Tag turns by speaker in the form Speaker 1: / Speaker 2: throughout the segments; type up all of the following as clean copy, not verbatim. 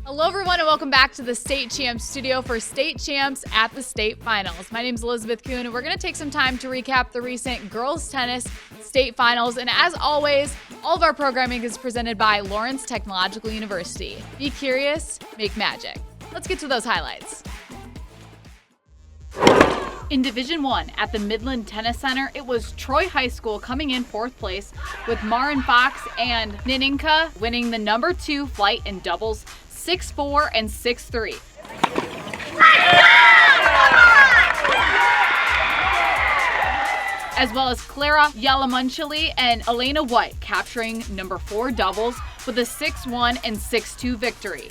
Speaker 1: Hello everyone and welcome back to the State Champs studio for State Champs at the State Finals. My name is Elizabeth Kuhn and we're going to take some time to recap the recent girls tennis state finals. And as always, all of our programming is presented by Lawrence Technological University. Be curious, make magic. Let's get to those highlights. In Division 1 at the Midland Tennis Center, it was Troy High School coming in 4th place with Marin Fox and Nininka winning the number 2 flight in doubles 6-4 and 6-3. As well as Clara Yalamunchili and Elena White capturing number 4 doubles with a 6-1 and 6-2 victory.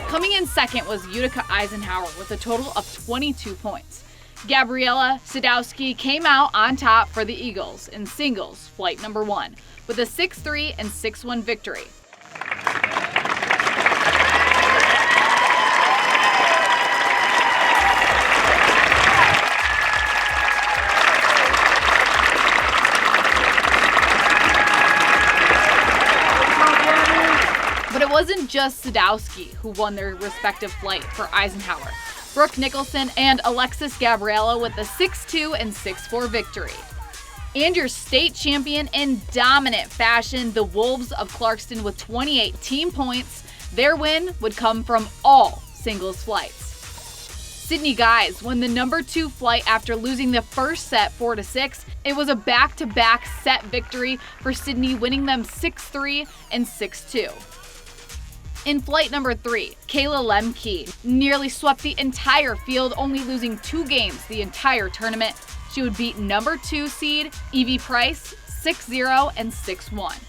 Speaker 1: Coming in second was Utica Eisenhower with a total of 22 points. Gabriela Sadowski came out on top for the Eagles in singles, flight number 1, with a 6-3 and 6-1 victory. But it wasn't just Sadowski who won their respective flight for Eisenhower. Brooke Nicholson and Alexis Gabriela with a 6-2 and 6-4 victory. And your state champion in dominant fashion, the Wolves of Clarkston with 28 team points. Their win would come from all singles flights. Sydney Guys won the number 2 flight after losing the first set 4-6. It was a back-to-back set victory for Sydney, winning them 6-3 and 6-2. In flight number 3, Kayla Lemke nearly swept the entire field, only losing 2 games the entire tournament. She would beat number 2 seed Evie Price 6-0 and 6-1.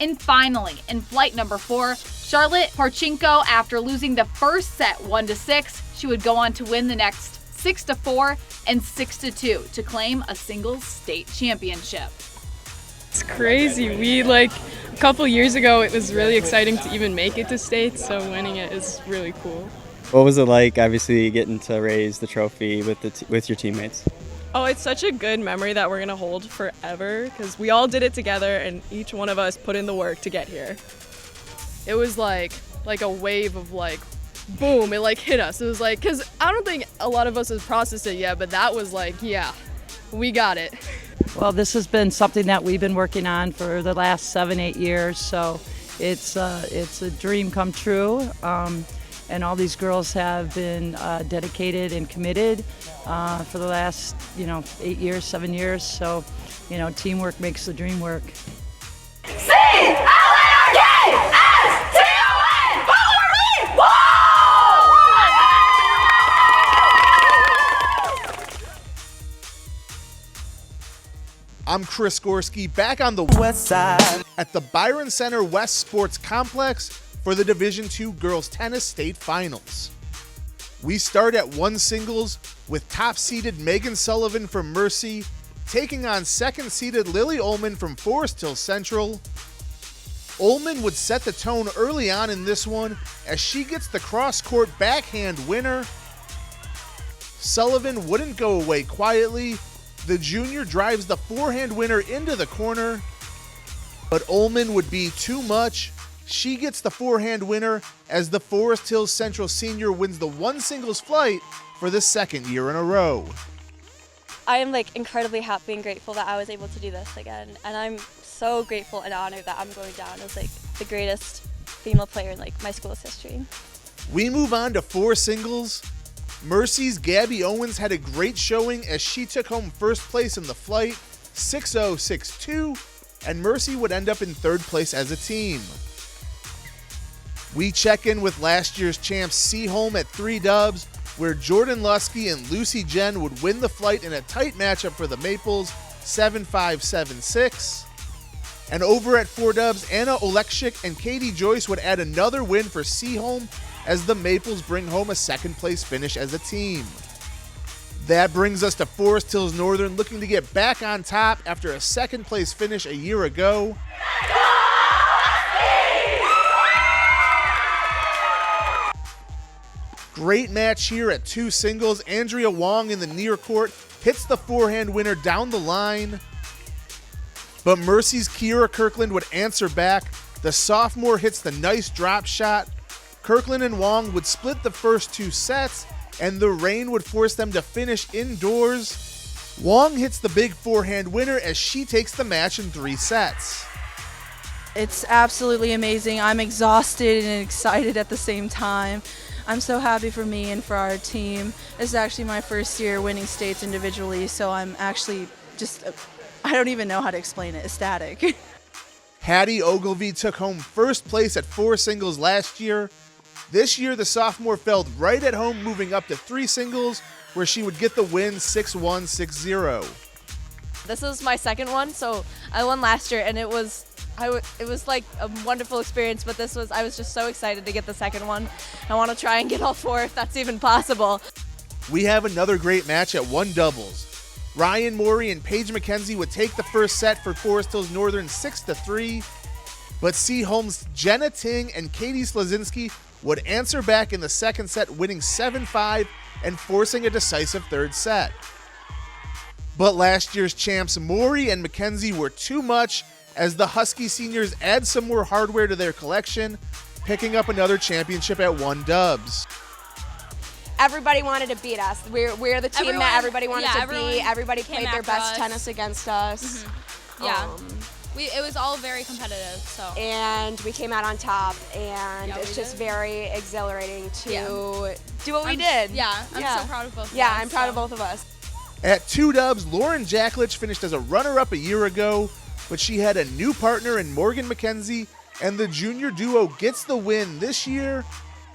Speaker 1: And finally, in flight number 4, Charlotte Parchinko, after losing the first set 1-6, she would go on to win the next 6-4 and 6-2 to claim a singles state championship.
Speaker 2: It's crazy. A couple years ago, it was really exciting to even make it to state, so winning it is really cool.
Speaker 3: What was it like, obviously, getting to raise the trophy with your teammates?
Speaker 2: Oh, it's such a good memory that we're going to hold forever because we all did it together and each one of us put in the work to get here. It was like a wave of boom, it hit us. It was because I don't think a lot of us have processed it yet, but that was yeah, we got it.
Speaker 4: Well, this has been something that we've been working on for the last 7-8 years, so it's a dream come true, and all these girls have been dedicated and committed for the last 8 years, 7 years, so teamwork makes the dream work.
Speaker 5: I'm Chris Gorski, back on the west side at the Byron Center West Sports Complex for the Division II Girls Tennis State Finals. We start at 1 singles with top-seeded Megan Sullivan from Mercy taking on second-seeded Lily Ullman from Forest Hill Central. Ullman would set the tone early on in this one as she gets the cross-court backhand winner. Sullivan wouldn't go away quietly. The junior drives the forehand winner into the corner, but Ullman would be too much. She gets the forehand winner as the Forest Hills Central senior wins the 1 singles flight for the 2nd year in a row.
Speaker 6: I am incredibly happy and grateful that I was able to do this again, and I'm so grateful and honored that I'm going down as the greatest female player in my school's history.
Speaker 5: We move on to 4 singles. Mercy's Gabby Owens had a great showing as she took home first place in the flight, 6-0, 6-2, and Mercy would end up in 3rd place as a team. We check in with last year's champs Seaholm at 3 dubs, where Jordan Lusky and Lucy Jen would win the flight in a tight matchup for the Maples, 7-5, 7-6. And over at 4 dubs, Anna Olekshik and Katie Joyce would add another win for Seaholm as the Maples bring home a 2nd place finish as a team. That brings us to Forest Hills Northern, looking to get back on top after a second place finish a year ago. Great match here at two singles. Andrea Wong in the near court hits the forehand winner down the line. But Mercy's Kiera Kirkland would answer back. The sophomore hits the nice drop shot. Kirkland and Wong would split the first two sets, and the rain would force them to finish indoors. Wong hits the big forehand winner as she takes the match in 3 sets.
Speaker 7: It's absolutely amazing. I'm exhausted and excited at the same time. I'm so happy for me and for our team. This is actually my first year winning states individually, so I'm actually just, I don't even know how to explain it, ecstatic.
Speaker 5: Hattie Ogilvy took home first place at 4 singles last year. This year, the sophomore fell right at home, moving up to 3 singles, where she would get the win 6-1, 6-0.
Speaker 8: This is my second one, so I won last year, and it was like a wonderful experience, but I was just so excited to get the second one. I want to try and get all 4 if that's even possible.
Speaker 5: We have another great match at 1 doubles. Ryan Morey and Paige McKenzie would take the first set for Forest Hills Northern 6-3, but C. Holmes, Jenna Ting, and Katie Slazinski would answer back in the second set, winning 7-5 and forcing a decisive third set. But last year's champs Morey and McKenzie were too much, as the Husky seniors add some more hardware to their collection, picking up another championship at 1 dubs.
Speaker 9: Everybody wanted to beat us. We're the team that everybody wanted to beat. Everybody played their best tennis against us.
Speaker 10: It was all very competitive. So.
Speaker 9: And we came out on top, and it's just very exhilarating to do what we did.
Speaker 10: I'm so proud of both of us.
Speaker 9: Yeah, I'm proud of both of us.
Speaker 5: At 2 dubs, Lauren Jacklich finished as a runner-up a year ago, but she had a new partner in Morgan McKenzie, and the junior duo gets the win this year.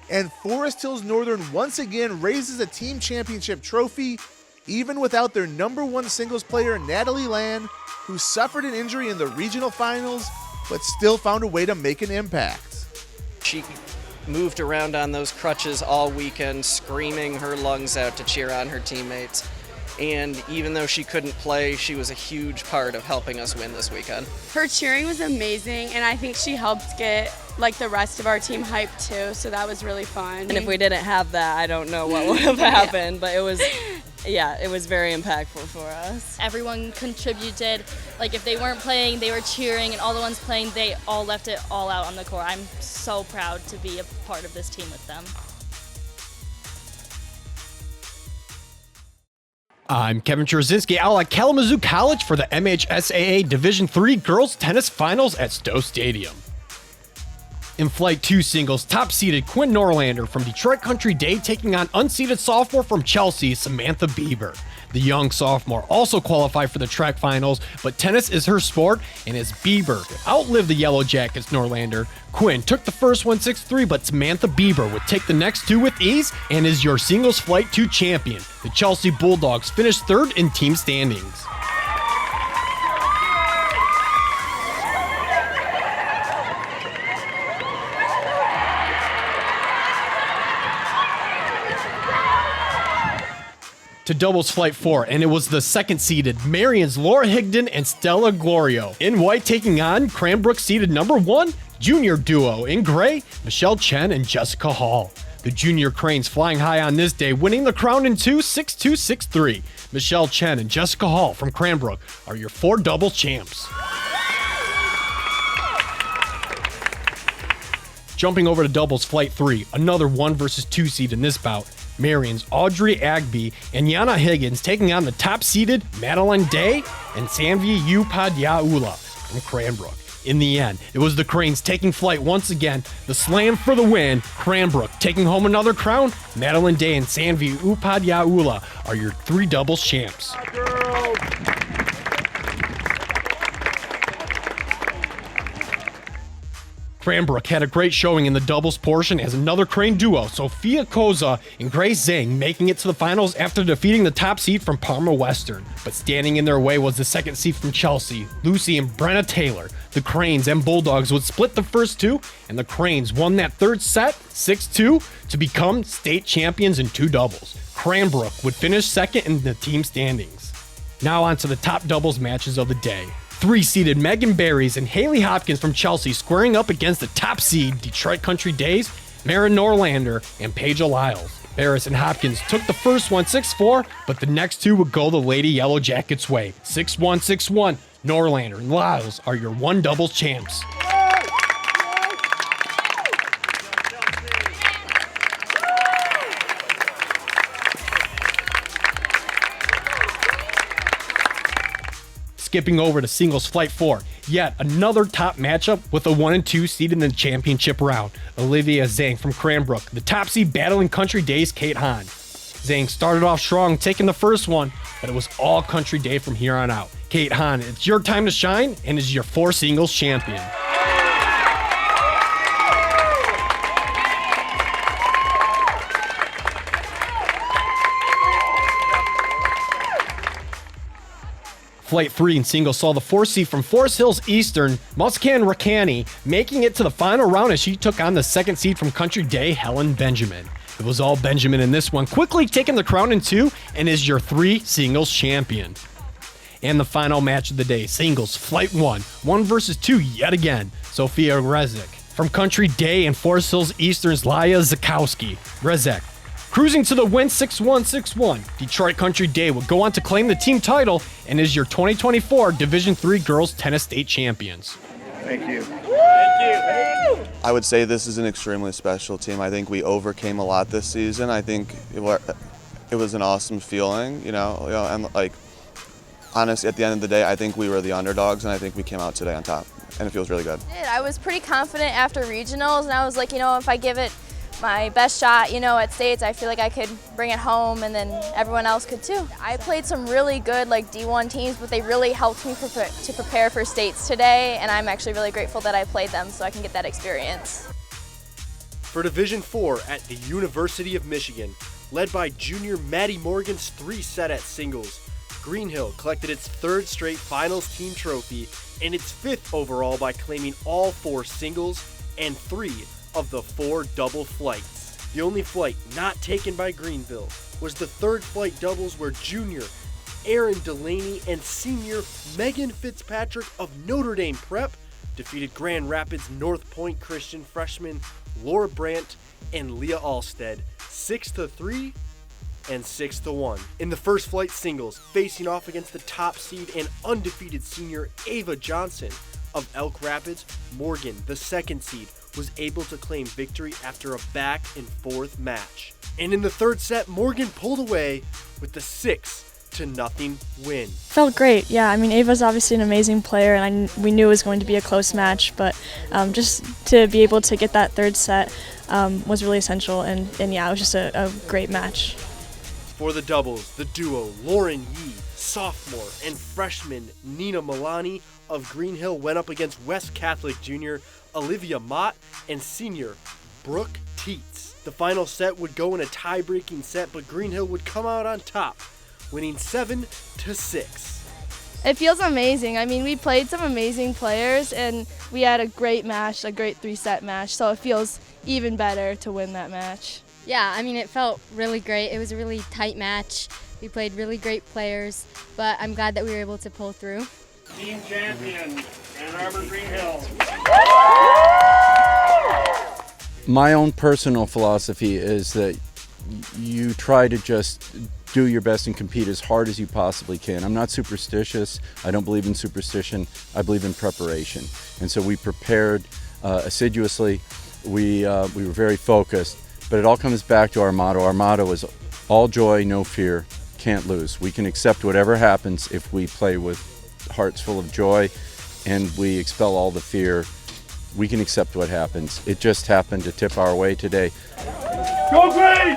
Speaker 5: And Forest Hills Northern once again raises a team championship trophy, even without their number 1 singles player, Natalie Land, who suffered an injury in the regional finals, but still found a way to make an impact.
Speaker 11: She moved around on those crutches all weekend, screaming her lungs out to cheer on her teammates. And even though she couldn't play, she was a huge part of helping us win this weekend.
Speaker 12: Her cheering was amazing, and I think she helped get the rest of our team hyped too, so that was really fun.
Speaker 2: And if we didn't have that, I don't know what would have happened, but it was very impactful for us.
Speaker 10: Everyone contributed. If they weren't playing, they were cheering, and all the ones playing, they all left it all out on the court. I'm so proud to be a part of this team with them.
Speaker 13: I'm Kevin Czerzinski out at Kalamazoo College for the MHSAA Division III Girls Tennis Finals at Stowe Stadium. In Flight 2 singles, top-seeded Quinn Norlander from Detroit Country Day taking on unseeded sophomore from Chelsea, Samantha Bieber. The young sophomore also qualified for the track finals, but tennis is her sport, and as Bieber outlived the Yellow Jackets Norlander, Quinn took the first one 6-3, but Samantha Bieber would take the next 2 with ease and is your singles Flight 2 champion. The Chelsea Bulldogs finished 3rd in team standings. To doubles Flight 4, and it was the second-seeded Marion's Laura Higdon and Stella Glorio in white taking on Cranbrook-seeded number 1 junior duo in gray, Michelle Chen and Jessica Hall. The junior Cranes flying high on this day, winning the crown in 2, 6-2, 6-3. Michelle Chen and Jessica Hall from Cranbrook are your 4 doubles champs. Jumping over to doubles Flight 3, another 1 versus 2 seed in this bout. Marion's Audrey Agby and Yana Higgins taking on the top-seeded Madeline Day and Sanvi Upadyaula from Cranbrook. In the end, it was the Cranes taking flight once again. The slam for the win. Cranbrook taking home another crown. Madeline Day and Sanvi Upadyaula are your 3 doubles champs. Cranbrook had a great showing in the doubles portion as another Crane duo, Sophia Koza and Grace Zhang, making it to the finals after defeating the top seed from Parma Western. But standing in their way was the second seed from Chelsea, Lucy and Brenna Taylor. The Cranes and Bulldogs would split the first 2, and the Cranes won that third set, 6-2, to become state champions in 2 doubles. Cranbrook would finish second in the team standings. Now on to the top doubles matches of the day. 3-seeded Megan Barrys and Haley Hopkins from Chelsea squaring up against the top seed Detroit Country Days, Mara Norlander and Paige Lyles. Barris and Hopkins took the first one 6-4, but the next two would go the Lady Yellow Jackets' way. 6-1, 6-1. Norlander and Lyles are your one doubles champs. Skipping over to singles flight 4, yet another top matchup with a 1 and 2 seed in the championship round. Olivia Zhang from Cranbrook, the top seed battling Country Days' Kate Hahn. Zhang started off strong, taking the first one, but it was all Country Day from here on out. Kate Hahn, it's your time to shine and is your 4 singles champion. Flight 3 in singles saw the 4 seed from Forest Hills Eastern, Muscan Rakani, making it to the final round as she took on the 2nd seed from Country Day, Helen Benjamin. It was all Benjamin in this one, quickly taking the crown in 2 and is your 3 singles champion. And the final match of the day, singles Flight 1, 1 versus 2 yet again. Sophia Rezek from Country Day and Forest Hills Eastern's Laya Zakowski. Rezek cruising to the win 6-1, 6-1. Detroit Country Day would go on to claim the team title and is your 2024 Division III Girls Tennis State Champions.
Speaker 14: Thank you.
Speaker 15: I would say this is an extremely special team. I think we overcame a lot this season. I think it was an awesome feeling, and like, honestly, at the end of the day, I think we were the underdogs, and I think we came out today on top, and it feels really good.
Speaker 6: I was pretty confident after regionals, and I was like, if I give it my best shot, at states, I feel like I could bring it home, and then everyone else could too. I played some really good D1 teams, but they really helped me to prepare for states today, and I'm actually really grateful that I played them so I can get that experience.
Speaker 16: For Division IV at the University of Michigan, led by junior Maddie Morgan's 3-set at singles, Greenhill collected its 3rd straight finals team trophy and its 5th overall by claiming all 4 singles and 3 of the 4 double flights. The only flight not taken by Greenville was the 3rd flight doubles where junior Aaron Delaney and senior Megan Fitzpatrick of Notre Dame Prep defeated Grand Rapids North Point Christian freshman Laura Brandt and Leah Alstead 6-3 and 6-1. In the first flight singles, facing off against the top seed and undefeated senior Ava Johnson of Elk Rapids, Morgan, the 2nd seed, was able to claim victory after a back and forth match. And in the 3rd set, Morgan pulled away with the 6-0 win.
Speaker 17: Felt great, yeah. Ava's obviously an amazing player, and we knew it was going to be a close match, but just to be able to get that 3rd set was really essential, and yeah, it was just a great match.
Speaker 16: For the doubles, the duo Lauren Yee, sophomore, and freshman Nina Milani of Greenhill went up against West Catholic junior Olivia Mott and senior Brooke Teets. The final set would go in a tie-breaking set, but Greenhill would come out on top, winning 7-6.
Speaker 18: It feels amazing. We played some amazing players, and we had a great match, a great 3-set match, so it feels even better to win that match.
Speaker 19: Yeah, it felt really great. It was a really tight match. We played really great players, but I'm glad that we were able to pull through.
Speaker 14: Team champion, Ann Arbor Greenhills.
Speaker 20: My own personal philosophy is that you try to just do your best and compete as hard as you possibly can. I'm not superstitious. I don't believe in superstition. I believe in preparation. And so we prepared assiduously. We were very focused. But it all comes back to our motto. Our motto is all joy, no fear, can't lose. We can accept whatever happens if we play with hearts full of joy and we expel all the fear. We can accept what happens. It just happened to tip our way today.
Speaker 14: Go Green!